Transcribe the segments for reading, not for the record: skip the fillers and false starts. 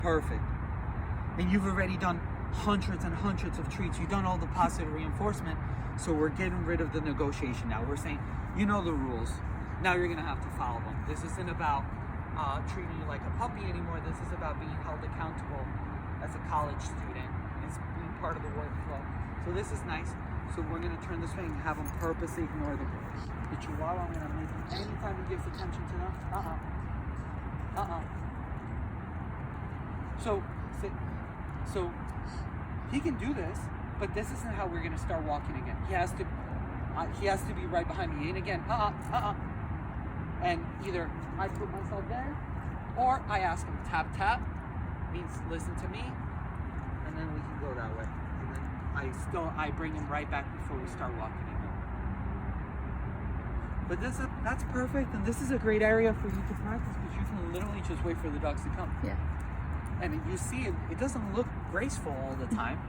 Perfect. And you've already done hundreds and hundreds of treats. You've done all the positive reinforcement. So we're getting rid of the negotiation now. We're saying, you know the rules. Now you're gonna have to follow them. This isn't about treating you like a puppy anymore. This is about being held accountable as a college student. It's being part of the workflow. So this is nice. So we're gonna turn this way and have them purposely ignore the chihuahua. I'm gonna make him, anytime he gives attention to them, So sit. So he can do this, but this isn't how we're gonna start walking again. He has to be right behind me. And again, And either I put myself there, or I ask him, tap, tap, means listen to me, and then we can go that way. And then I bring him right back before we start walking again. But that's perfect, and this is a great area for you to practice because you can literally just wait for the dogs to come. Yeah. And you see, it doesn't look graceful all the time.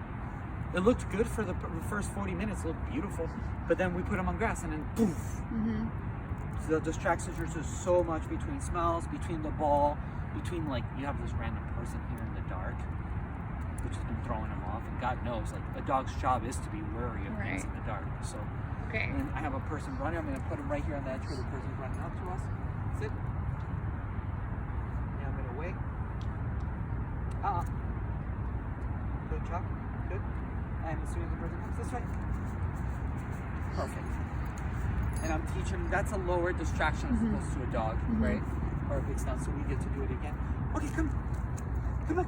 It looked good for the first 40 minutes, it looked beautiful, but then we put them on grass and then poof. Mm-hmm. So the distractions are just so much between smells, between the ball, between like you have this random person here in the dark, which has been throwing them off. And God knows, like a dog's job is to be wary of things in the dark. So, okay. And I have a person running. I'm going to put him right here on the edge where the person's running up to us. Sit. Yeah, I'm going to wait. Good job. Good. And as soon as the person comes this way, perfect. And I'm teaching, that's a lower distraction as opposed to a dog, right? Or a big stance, so we get to do it again. Okay, come on. Go.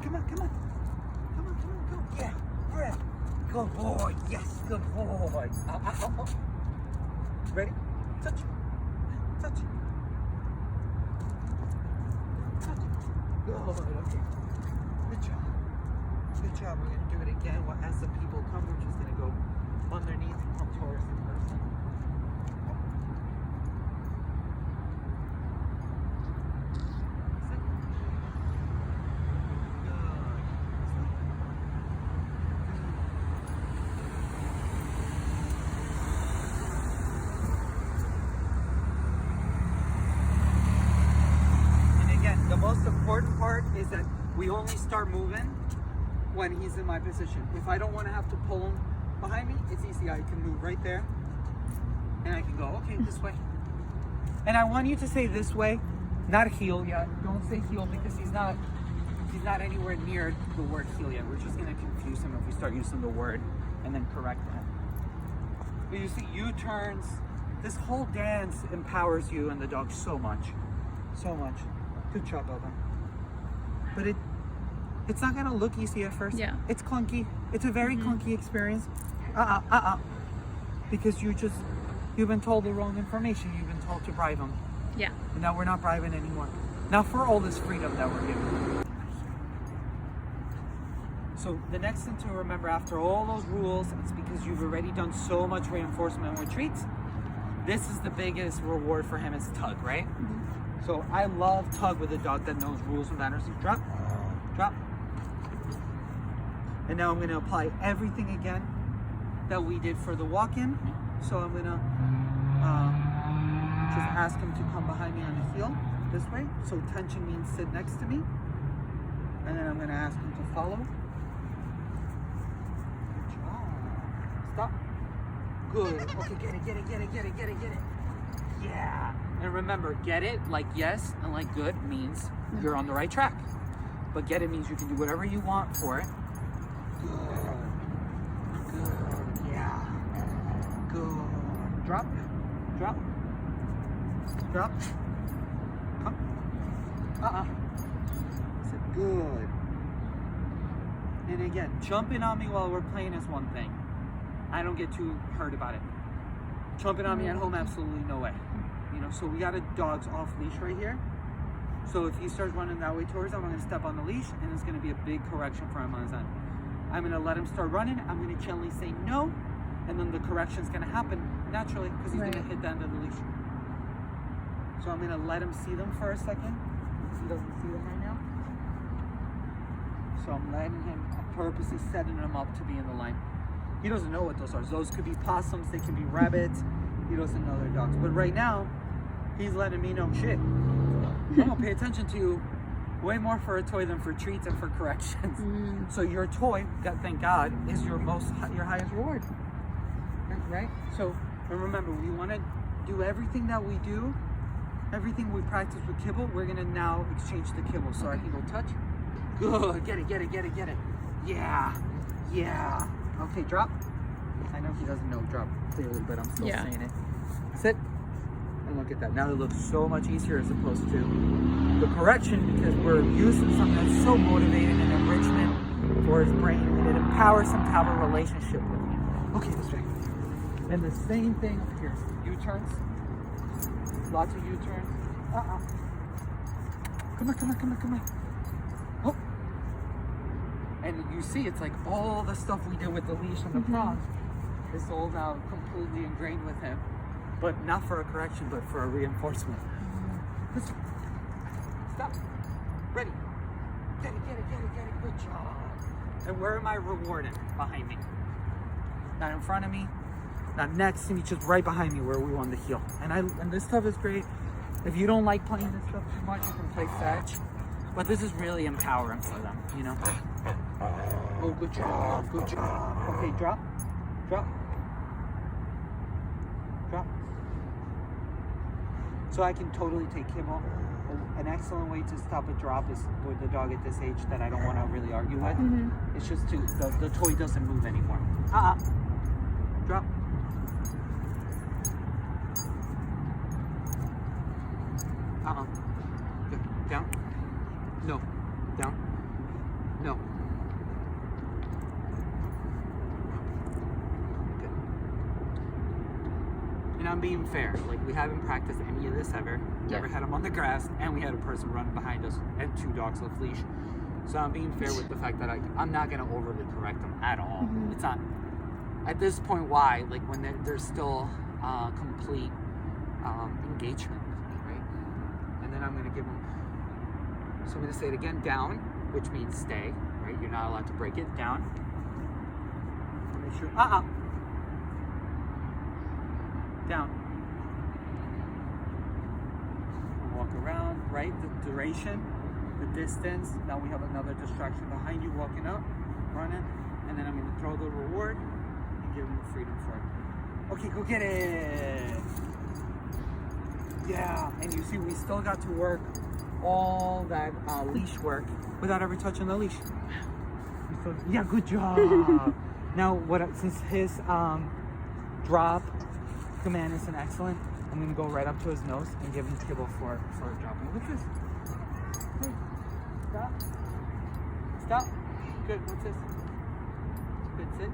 Yeah, right. Good boy, yes, good boy. Ready? Touch. Good, okay. Good job. We're gonna do it again. As the people come, we're just gonna go underneath and come towards the person. The most important part is that we only start moving when he's in my position. If I don't want to have to pull him behind me, it's easy. I can move right there and I can go, okay, this way. And I want you to say this way, not heel yet. Don't say heel because he's not anywhere near the word heel yet. We're just going to confuse him if we start using the word and then correct him. But you see, U-turns, this whole dance empowers you and the dog so much. So much. Good job, Bubba. But it's not gonna look easy at first. Yeah. It's clunky. It's a very clunky experience. Because you've been told the wrong information. You've been told to bribe them. Yeah. And now we're not bribing anymore. Not for all this freedom that we're given. So the next thing to remember after all those rules, it's because you've already done so much reinforcement with treats. This is the biggest reward for him is tug, right? So I love tug with a dog that knows rules and manners. Drop. And now I'm going to apply everything again that we did for the walk-in. So I'm going to just ask him to come behind me on the heel this way. So tension means sit next to me. And then I'm going to ask him to follow. Good job. Stop. Good. Okay, get it. Yeah. And remember, get it, like yes, and like good means you're on the right track. But get it means you can do whatever you want for it. Good. Yeah. Good. Drop. Come. So good. And again, jumping on me while we're playing is one thing. I don't get too hurt about it. Jumping on me at home, absolutely no way. You know, so we got a dog's off leash right here. So if he starts running that way towards him, I'm going to step on the leash and it's going to be a big correction for him on his end. I'm going to let him start running. I'm going to gently say no. And then the correction is going to happen naturally because he's going to hit the end of the leash. So I'm going to let him see them for a second. He doesn't see them right now. So I'm letting him, purposely setting him up to be in the line. He doesn't know what those are. Those could be possums, they can be rabbits. He doesn't know they're dogs. But right now, he's letting me know, shit, I'm gonna pay attention to you way more for a toy than for treats and for corrections. So your toy, thank God, is your highest reward, right? So, and remember, we want to do everything that we do, everything we practice with kibble. We're gonna now exchange the kibble. So I can go touch. Good. Get it. Yeah. Okay, drop. I know he doesn't know drop clearly, but I'm still saying it. Sit. And look at that. Now it looks so much easier as opposed to the correction, because we're using something that's so motivating and enrichment for his brain, and it empowers him to have a relationship with me. Okay, this way. And the same thing up here. U-turns. Lots of U-turns. Come on. Oh. And you see, it's like all the stuff we did with the leash and the prong is all now completely ingrained with him. But not for a correction, but for a reinforcement. Stop. Ready. Get it. Good job. And where am I rewarded? Behind me. Not in front of me. Not next to me. Just right behind me where we want the heel. And this stuff is great. If you don't like playing this stuff too much, you can play fetch. But this is really empowering for them, you know? Oh, good job. Okay, drop. So I can totally take kibble. An excellent way to stop a drop is with the dog at this age that I don't want to really argue with. It's just the toy doesn't move anymore. Drop. Good. Down. No. Down. No. Good. And I'm being fair. Like, we haven't practiced any of this ever. Never had him on the grass, and we had a person running behind us and 2 dogs off leash. So I'm being fair with the fact that I'm not going to overly correct them at all. It's not. At this point, why? Like, when there's still complete engagement with me, right? And then I'm going to give them. So I'm going to say it again, down, which means stay, right? You're not allowed to break it. Down. Make sure. Down. Walk around, right? The duration, the distance. Now we have another distraction behind you, walking up, running, and then I'm going to throw the reward and give them freedom for it. Okay, go get it. Yeah, and you see, we still got to work all that leash work without ever touching the leash. Yeah, good job. Now, since his drop command isn't excellent, I'm gonna go right up to his nose and give him kibble for dropping. What's this? Hey, stop. Good. What's this? Good. Sit.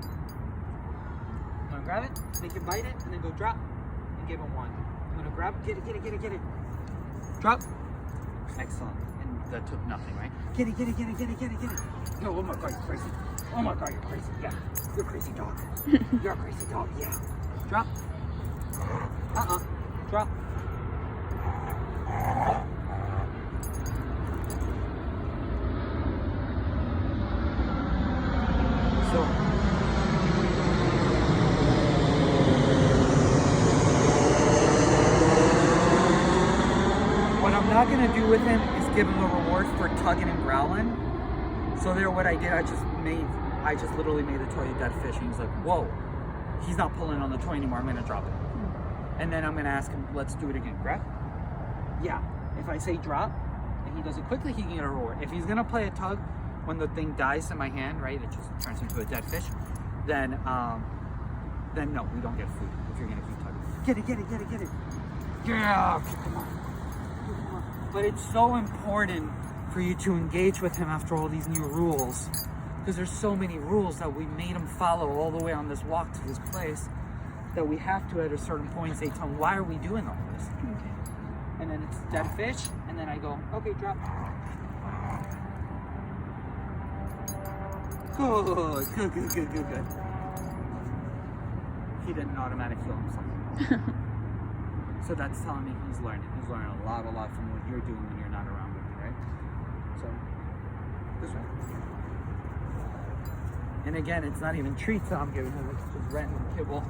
I'm gonna grab it, make him bite it, and then go drop and give him 1. I'm gonna grab it. Get it. Drop. Excellent. And that took nothing, right? Get it. No, oh my God, you're crazy. Oh my God, you're crazy. Yeah. You're a crazy dog. You're a crazy dog, yeah. Drop. Drop. So. What I'm not going to do with him is give him a reward for tugging and growling. So there, what I did, I just literally made the toy a dead fish, and he's like, whoa, he's not pulling on the toy anymore, I'm going to drop it. And then I'm going to ask him, let's do it again. Grab? Yeah. If I say drop, and he does it quickly, he can get a reward. If he's going to play a tug, when the thing dies in my hand, right, it just turns into a dead fish, then no, we don't get food if you're going to keep tugging. Get it. Yeah, come on. But it's so important for you to engage with him after all these new rules, because there's so many rules that we made him follow all the way on this walk to this place, that we have to at a certain point say to him, why are we doing all this? Okay. And then it's dead fish, and then I go, okay, drop. Good. He didn't automatically heal himself. So that's telling me he's learning. He's learning a lot from what you're doing when you're not around with me, right? So, this way. And again, it's not even treats that I'm giving him, it's just random kibble.